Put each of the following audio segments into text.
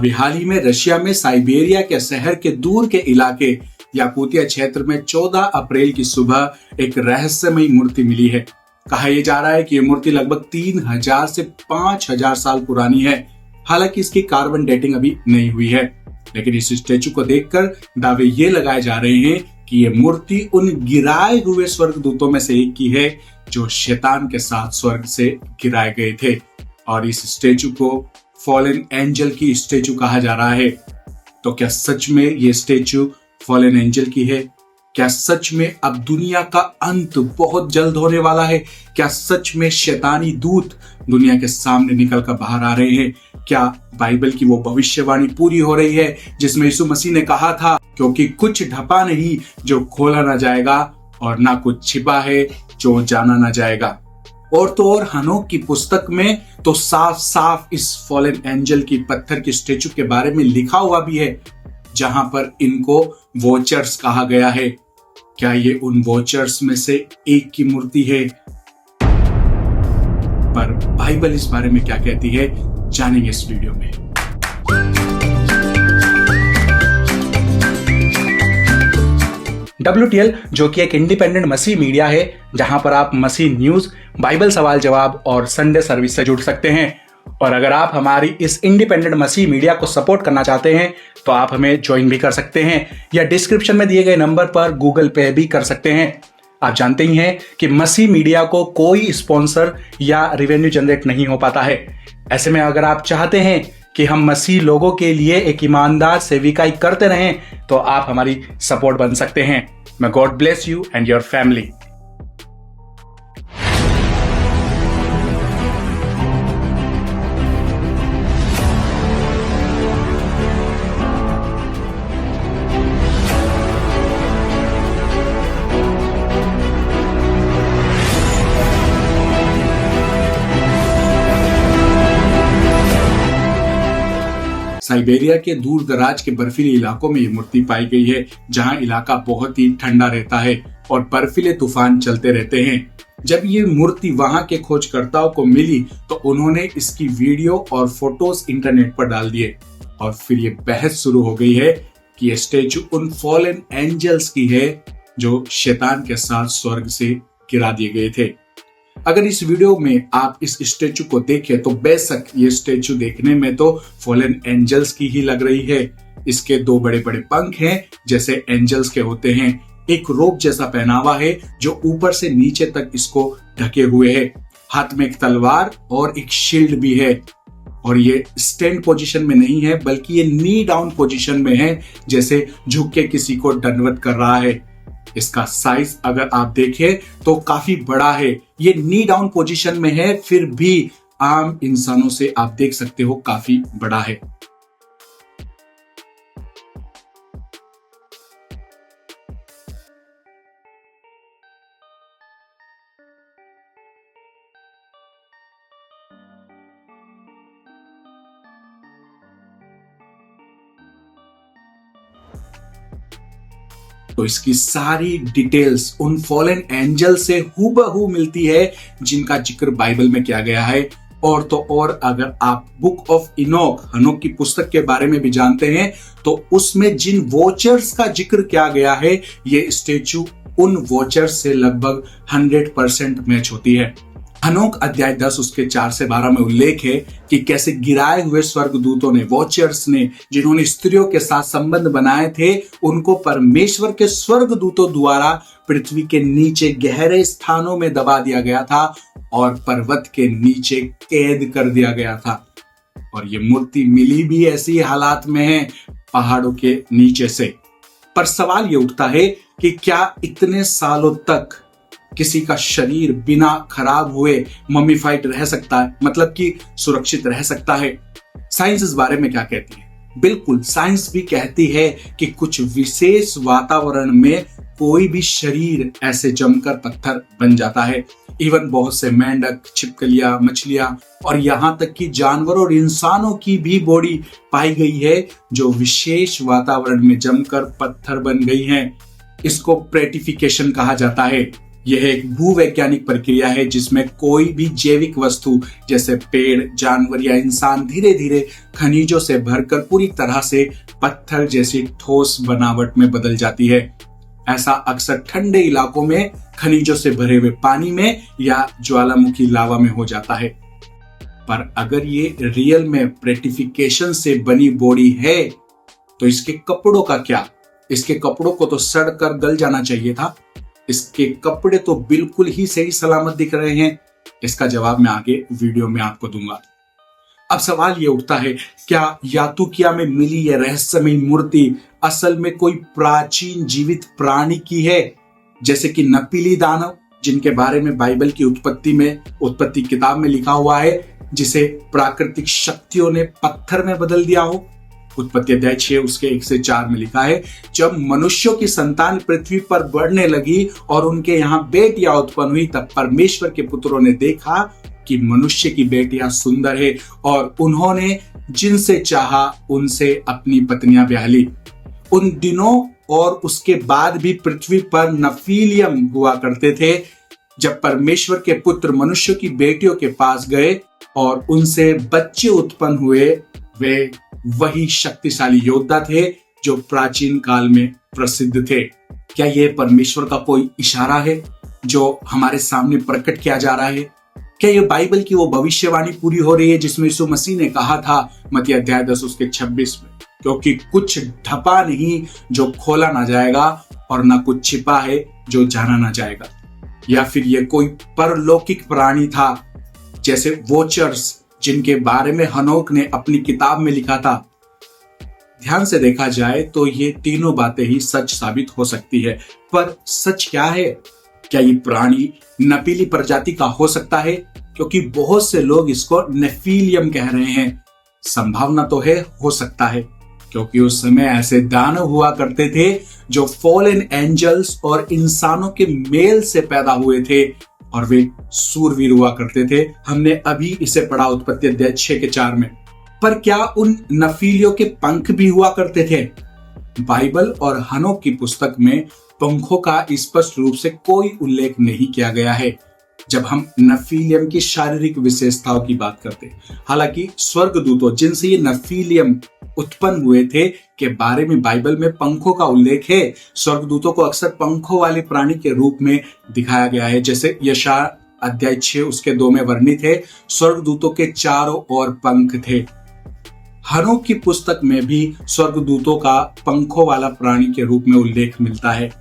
अभी हाल ही में रशिया में साइबेरिया के शहर के दूर के इलाके याकुतिया क्षेत्र में 14 अप्रैल की सुबह एक रहस्यमयी मूर्ति मिली है। कहा यह जा रहा है कि यह मूर्ति लगभग 3000 से 5000 साल पुरानी है। हालांकि इसकी कार्बन डेटिंग अभी नहीं हुई है, लेकिन इस स्टेचू को देखकर दावे ये लगाए जा रहे हैं कि यह मूर्ति उन गिराए हुए स्वर्गदूतों में से एक की है जो शैतान के साथ स्वर्ग से गिराए गए थे। और इस स्टेचू को फॉलन एंजल की स्टेचू कहा जा रहा है। तो क्या सच में ये स्टेचू फॉलन एंजल की है? क्या सच में अब दुनिया का अंत बहुत जल्द होने वाला है? क्या सच में शैतानी दूत दुनिया के सामने निकल कर बाहर आ रहे हैं? क्या बाइबल की वो भविष्यवाणी पूरी हो रही है जिसमें यीशु मसीह ने कहा था, क्योंकि कुछ ढपा नहीं जो खोला ना जाएगा और ना कुछ छिपा है जो जाना ना जाएगा। और तो और हनोक की पुस्तक में तो साफ साफ इस फॉलन एंजल की पत्थर की स्टेचू के बारे में लिखा हुआ भी है, जहां पर इनको वॉचर्स कहा गया है। क्या ये उन वॉचर्स में से एक की मूर्ति है? पर बाइबल इस बारे में क्या कहती है, जानेंगे इस वीडियो में। WTL जो कि एक इंडिपेंडेंट मसीह मीडिया है, जहां पर आप मसीह न्यूज, बाइबल सवाल जवाब और संडे सर्विस से जुड़ सकते हैं। और अगर आप हमारी इस इंडिपेंडेंट मसीह मीडिया को सपोर्ट करना चाहते हैं तो आप हमें ज्वाइन भी कर सकते हैं, या डिस्क्रिप्शन में दिए गए नंबर पर गूगल पे भी कर सकते हैं। आप जानते ही हैं कि मसीह मीडिया को कोई स्पॉन्सर या रेवेन्यू जनरेट नहीं हो पाता है। ऐसे में अगर आप चाहते हैं कि हम मसीह लोगों के लिए एक ईमानदार सेविकाई करते रहें तो आप हमारी सपोर्ट बन सकते हैं। May God bless you and your family. Siberia के दूर दराज के बर्फीले इलाकों में ये मूर्ति पाई गई है, जहां इलाका बहुत ही ठंडा रहता है और बर्फीले तूफान चलते रहते हैं। जब ये मूर्ति वहां के खोजकर्ताओं को मिली तो उन्होंने इसकी वीडियो और फोटोज इंटरनेट पर डाल दिए और फिर ये बहस शुरू हो गई है कि ये स्टेचू उन फॉलन एंजल्स की है जो शैतान के साथ स्वर्ग से गिरा दिए गए थे। अगर इस वीडियो में आप इस स्टेचू को देखें तो बेशक ये स्टेचू देखने में तो फॉलन एंजल्स की ही लग रही है। इसके दो बड़े बड़े पंख हैं जैसे एंजल्स के होते हैं, एक रोब जैसा पहनावा है जो ऊपर से नीचे तक इसको ढके हुए है, हाथ में एक तलवार और एक शील्ड भी है। और ये स्टैंड पोजीशन में नहीं है बल्कि ये नी डाउन पोजीशन में है, जैसे झुक के किसी को दंडवत कर रहा है। इसका साइज अगर आप देखें तो काफी बड़ा है। ये नी डाउन पोजीशन में है, फिर भी आम इंसानों से आप देख सकते हो काफी बड़ा है। तो इसकी सारी डिटेल्स उन फॉलन एंजल से हूबहू मिलती है जिनका जिक्र बाइबल में किया गया है। और तो और अगर आप बुक ऑफ इनोक, हनोक की पुस्तक के बारे में भी जानते हैं तो उसमें जिन वॉचर्स का जिक्र किया गया है, ये स्टेचू उन वॉचर्स से लगभग 100% मैच होती है। हनोक अध्याय 10 उसके 4 से 12 में उल्लेख है कि कैसे गिराए हुए स्वर्गदूतों ने, वॉचर्स ने, जिन्होंने स्त्रियों के साथ संबंध बनाए थे, उनको परमेश्वर के स्वर्गदूतों द्वारा पृथ्वी के नीचे गहरे स्थानों में दबा दिया गया था और पर्वत के नीचे कैद कर दिया गया था। और ये मूर्ति मिली भी ऐसी हालात में है, पहाड़ों के नीचे से। पर सवाल ये उठता है कि क्या इतने सालों तक किसी का शरीर बिना खराब हुए मम्मीफाइड रह सकता है, मतलब कि सुरक्षित रह सकता है? साइंस इस बारे में क्या कहती है? बिल्कुल, साइंस भी कहती है कि कुछ विशेष वातावरण में कोई भी शरीर ऐसे जमकर पत्थर बन जाता है। इवन बहुत से मेंढक, छिपकलियां, मछलियां और यहाँ तक कि जानवरों और इंसानों की भी बॉडी पाई गई है जो विशेष वातावरण में जमकर पत्थर बन गई हैं। इसको प्रेटिफिकेशन कहा जाता है, यह एक भूवैज्ञानिक प्रक्रिया है जिसमें कोई भी जैविक वस्तु जैसे पेड़, जानवर या इंसान धीरे धीरे खनिजों से भरकर पूरी तरह से पत्थर जैसी ठोस बनावट में बदल जाती है। ऐसा अक्सर ठंडे इलाकों में खनिजों से भरे हुए पानी में या ज्वालामुखी लावा में हो जाता है। पर अगर ये रियल में प्रेटिफिकेशन से बनी बॉडी है तो इसके कपड़ों का क्या? इसके कपड़ों को तो सड़ कर गल जाना चाहिए था। इसके कपड़े तो बिल्कुल ही सही सलामत दिख रहे हैं। इसका जवाब मैं आगे वीडियो में आपको दूंगा। अब सवाल ये उठता है, क्या यातुकिया में मिली यह रहस्यमयी मूर्ति असल में कोई प्राचीन जीवित प्राणी की है, जैसे कि नपीली दानव, जिनके बारे में बाइबल की उत्पत्ति किताब में लिखा हुआ है, जिसे प्राकृतिक शक्तियों ने पत्थर में बदल दिया हो? उत्पत्ति अध्याय 6 उसके 1 से 4 में लिखा है, जब मनुष्यों की संतान पृथ्वी पर बढ़ने लगी और उनके यहाँ बेटियां उत्पन्न हुई, तब परमेश्वर के पुत्रों ने देखा कि मनुष्य की बेटियां सुंदर है और उन्होंने जिनसे चाहा उनसे अपनी पत्नियां ब्याह ली। उन दिनों और उसके बाद भी पृथ्वी पर नफीलियम हुआ करते थे। जब परमेश्वर के पुत्र मनुष्य की बेटियों के पास गए और उनसे बच्चे उत्पन्न हुए, वे वही शक्तिशाली योद्धा थे जो प्राचीन काल में प्रसिद्ध थे। क्या यह परमेश्वर का कोई इशारा है जो हमारे सामने प्रकट किया जा रहा है? क्या यह बाइबल की वो भविष्यवाणी पूरी हो रही है जिसमें यीशु मसीह ने कहा था मत्ती अध्याय 10 उसके 26 में, क्योंकि कुछ ढपा नहीं जो खोला ना जाएगा और ना कुछ छिपा है जो जाना ना जाएगा? या फिर यह कोई परलौकिक प्राणी था जैसे वोचर्स, जिनके बारे में हनोक ने अपनी किताब में लिखा था? ध्यान से देखा जाए तो ये तीनों बातें ही सच साबित हो सकती है, पर सच क्या है? क्या ये प्राणी नपीली प्रजाति का हो सकता है? क्योंकि बहुत से लोग इसको नेफिलियम कह रहे हैं। संभावना तो है, हो सकता है, क्योंकि उस समय ऐसे दानव हुआ करते थे जो फॉलन एंजल्स और इंसानों के मेल से पैदा हुए थे और वे सूरवीर हुआ करते थे। हमने अभी इसे पढ़ा उत्पत्ति अध्याय 6 के 4 में। पर क्या उन नफीलियों के पंख भी हुआ करते थे? बाइबल और हनोक की पुस्तक में पंखों का स्पष्ट रूप से कोई उल्लेख नहीं किया गया है जब हम नफीलियम की शारीरिक विशेषताओं की बात करते हैं। हालांकि स्वर्गदूतों जिनसे ये नफीलियम उत्पन्न हुए थे के बारे में बाइबल में पंखों का उल्लेख है। स्वर्गदूतों को अक्सर पंखों वाले प्राणी के रूप में दिखाया गया है, जैसे यशायाह अध्याय 6 उसके 2 में वर्णित है, स्वर्गदूतों के चारों ओर पंख थे। हनोक की पुस्तक में भी स्वर्गदूतों का पंखों वाला प्राणी के रूप में उल्लेख मिलता है,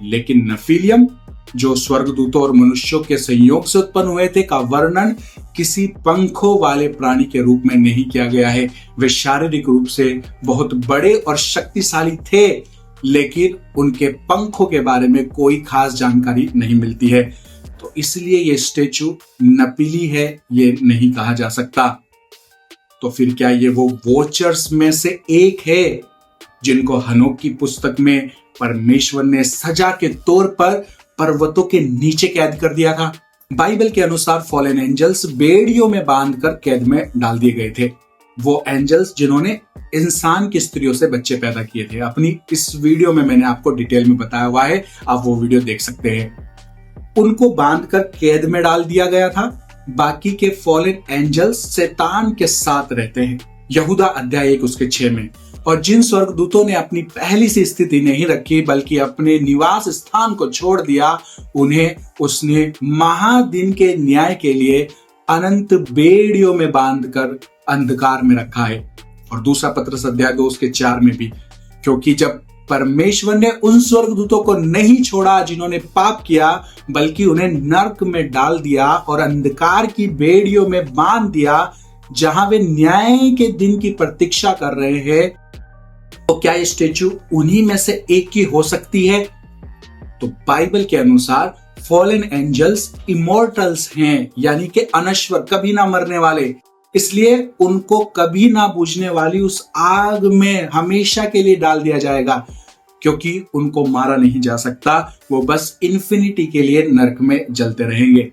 लेकिन नफीलियम जो स्वर्गदूतों और मनुष्यों के संयोग से उत्पन्न हुए थे का वर्णन किसी पंखों वाले प्राणी के रूप में नहीं किया गया है। वे शारीरिक रूप से बहुत बड़े और शक्तिशाली थे, लेकिन उनके पंखों के बारे में कोई खास जानकारी नहीं मिलती है, तो इसलिए ये स्टेचू नपीली है ये नहीं कहा जा सकता। तो फिर क्या ये वो वोचर्स में से एक है जिनको हनोक की पुस्तक में परमेश्वर ने सजा के तौर पर पर्वतों के नीचे कैद कर दिया था? बाइबल के अनुसार फॉलन एंजल्स बेड़ियों में बांधकर कैद में डाल दिए गए थे। वो एंजल्स जिन्होंने इंसान की स्त्रियों से बच्चे पैदा किए थे। अपनी इस वीडियो में मैंने आपको डिटेल में बताया हुआ है, आप वो वीडियो देख सकते हैं। उनको बांधकर कैद में डाल दिया गया था। बाकी के फॉलन एंजल्स शैतान के साथ रहते हैं, यहूदा अध्याय 1 उसके 6 में। और जिन स्वर्गदूतों ने अपनी पहली सी स्थिति नहीं रखी बल्कि अपने निवास स्थान को छोड़ दिया, उन्हें उसने महादिन के न्याय के लिए अनंत बेड़ियों में बांधकर अंधकार में रखा है। और दूसरा पत्रस अध्याय 2 उसके 4 में भी, क्योंकि जब परमेश्वर ने उन स्वर्गदूतों को नहीं छोड़ा जिन्होंने पाप किया, बल्कि उन्हें नरक में डाल दिया और अंधकार की बेड़ियों में बांध दिया जहां वे न्याय के दिन की प्रतीक्षा कर रहे हैं, तो क्या ये स्टेचू उन्हीं में से एक की हो सकती है? तो बाइबल के अनुसार फॉलन एंजल्स इमोर्टल्स हैं, यानी कि अनश्वर, कभी ना मरने वाले। इसलिए उनको कभी ना बुझने वाली उस आग में हमेशा के लिए डाल दिया जाएगा, क्योंकि उनको मारा नहीं जा सकता। वो बस इन्फिनिटी के लिए नरक में जलते रहेंगे।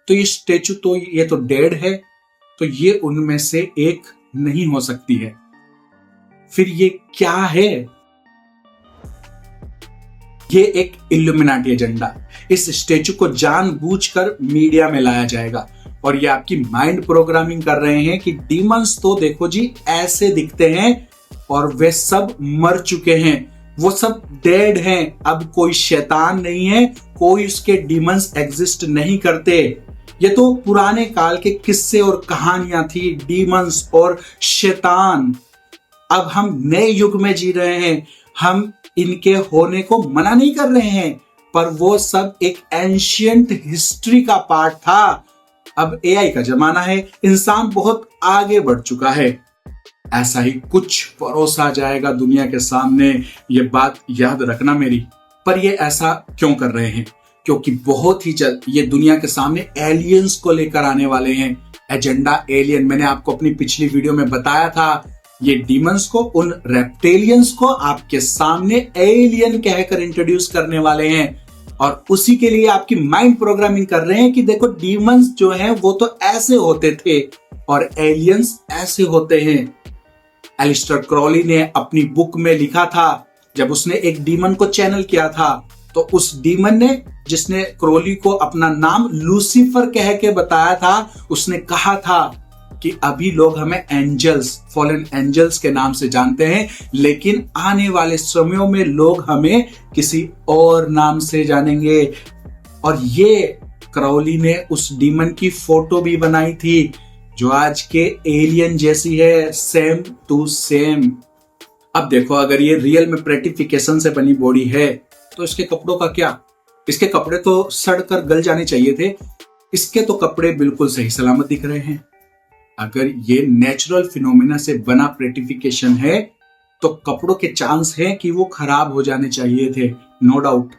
तो ये स्टेचू तो ये तो डेड है, तो ये उनमें से एक नहीं हो सकती है। फिर ये क्या है? ये एक इल्यूमिनाटी एजेंडा। इस स्टेचू को जानबूझकर मीडिया में लाया जाएगा और ये आपकी माइंड प्रोग्रामिंग कर रहे हैं कि डीमंस तो देखो जी ऐसे दिखते हैं और वे सब मर चुके हैं, वो सब डेड हैं, अब कोई शैतान नहीं है, कोई उसके डीमंस एग्जिस्ट नहीं करते। ये तो पुराने काल के किस्से और कहानियां थी, डीमंस और शैतान। अब हम नए युग में जी रहे हैं, हम इनके होने को मना नहीं कर रहे हैं, पर वो सब एक एंशियंट हिस्ट्री का पार्ट था। अब एआई का जमाना है, इंसान बहुत आगे बढ़ चुका है, ऐसा ही कुछ परोसा जाएगा दुनिया के सामने, ये बात याद रखना मेरी। पर ये ऐसा क्यों कर रहे हैं? क्योंकि बहुत ही जल्द ये दुनिया के सामने एलियंस को लेकर आने वाले हैं। एजेंडा एलियन, मैंने आपको अपनी पिछली वीडियो में बताया था, ये डीमंस को, उन रेप्टेलियंस को आपके सामने एलियन कहकर इंट्रोड्यूस करने वाले हैं और उसी के लिए आपकी माइंड प्रोग्रामिंग कर रहे हैं कि देखो डीमंस जो हैं वो तो ऐसे होते थे और एलियंस ऐसे होते हैं। एलिस्टर क्रॉली ने अपनी बुक में लिखा था, जब उसने एक डीमन को चैनल किया था तो उस डीमन ने, जिसने क्रोली को अपना नाम लूसीफर कह के बताया था, उसने कहा था कि अभी लोग हमें एंजल्स, फॉलन एंजल्स के नाम से जानते हैं, लेकिन आने वाले समयों में लोग हमें किसी और नाम से जानेंगे। और ये क्राउली ने उस डीमन की फोटो भी बनाई थी जो आज के एलियन जैसी है, सेम टू सेम। अब देखो, अगर ये रियल में प्रेटिफिकेशन से बनी बॉडी है तो इसके कपड़ों का क्या? इसके कपड़े तो सड़कर गल जाने चाहिए थे, इसके तो कपड़े बिल्कुल सही सलामत दिख रहे हैं। अगर ये नेचुरल फिनोमिना से बना प्रेटिफिकेशन है तो कपड़ों के चांस है कि वो खराब हो जाने चाहिए थे, नो डाउट।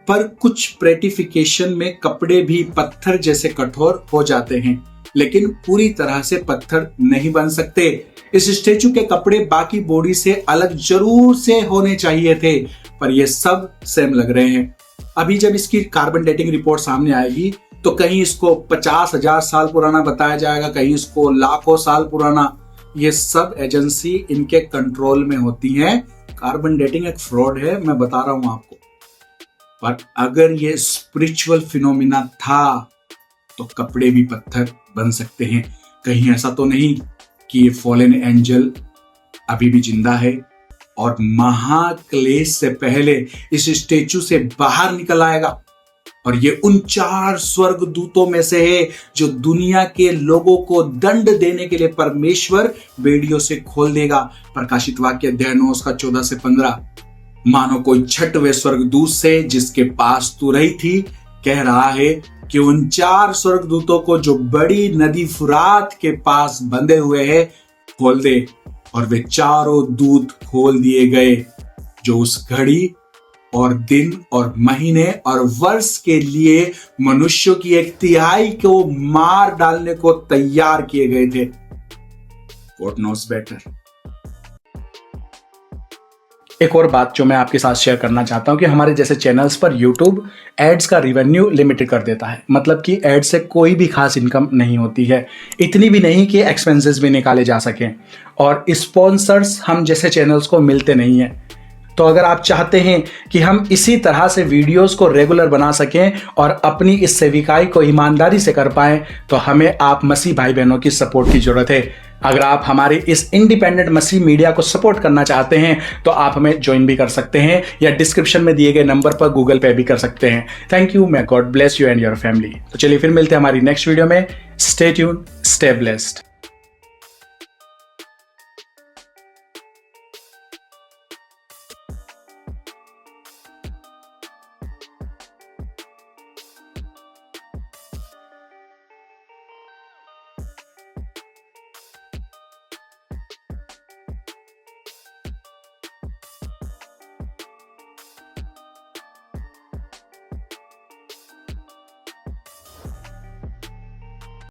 पर कुछ प्रेटिफिकेशन में कपड़े भी पत्थर जैसे कठोर हो जाते हैं, लेकिन पूरी तरह से पत्थर नहीं बन सकते। इस स्टेचू के कपड़े बाकी बॉडी से अलग जरूर से होने चाहिए थे, पर ये सब सेम लग रहे हैं। अभी जब इसकी कार्बन डेटिंग रिपोर्ट सामने आएगी तो कहीं इसको 50,000 साल पुराना बताया जाएगा, कहीं इसको लाखों साल पुराना। ये सब एजेंसी इनके कंट्रोल में होती हैं। कार्बन डेटिंग एक फ्रॉड है, मैं बता रहा हूं आपको। पर अगर ये स्पिरिचुअल फिनोमिना था तो कपड़े भी पत्थर बन सकते हैं। कहीं ऐसा तो नहीं कि ये फॉलन एंजल अभी भी जिंदा है और महाक्लेश से पहले इस स्टेचू से बाहर निकल आएगा और ये उन 4 स्वर्ग दूतों में से है जो दुनिया के लोगों को दंड देने के लिए परमेश्वर बेड़ियों से खोल देगा। प्रकाशित वाक्य अध्याय 9 उसका 14 से 15। मानो कोई 6वें स्वर्गदूत से जिसके पास तू रही थी कह रहा है कि उन 4 स्वर्गदूतों को जो बड़ी नदी फुरात के पास बंधे हुए हैं खोल दे। और वे चारों दूत खोल दिए गए जो उस घड़ी और दिन और महीने और वर्ष के लिए मनुष्यों की 1/3 को मार डालने को तैयार किए गए थे। God knows better। एक और बात जो मैं आपके साथ शेयर करना चाहता हूं कि हमारे जैसे चैनल्स पर YouTube एड्स का रिवेन्यू लिमिटेड कर देता है, मतलब कि एड से कोई भी खास इनकम नहीं होती है, इतनी भी नहीं कि एक्सपेंसेस भी निकाले जा सकें, और स्पॉन्सर्स हम जैसे चैनल्स को मिलते नहीं हैं। तो अगर आप चाहते हैं कि हम इसी तरह से वीडियोस को रेगुलर बना सकें और अपनी इस सेविकाई को ईमानदारी से कर पाएं, तो हमें आप मसीह भाई बहनों की सपोर्ट की जरूरत है। अगर आप हमारी इस इंडिपेंडेंट मसीह मीडिया को सपोर्ट करना चाहते हैं तो आप हमें ज्वाइन भी कर सकते हैं या डिस्क्रिप्शन में दिए गए नंबर पर गूगल पे भी कर सकते हैं। Thank you, may God bless you and your family. तो चलिए फिर मिलते हैं हमारी नेक्स्ट वीडियो में। Stay tune, stay blessed.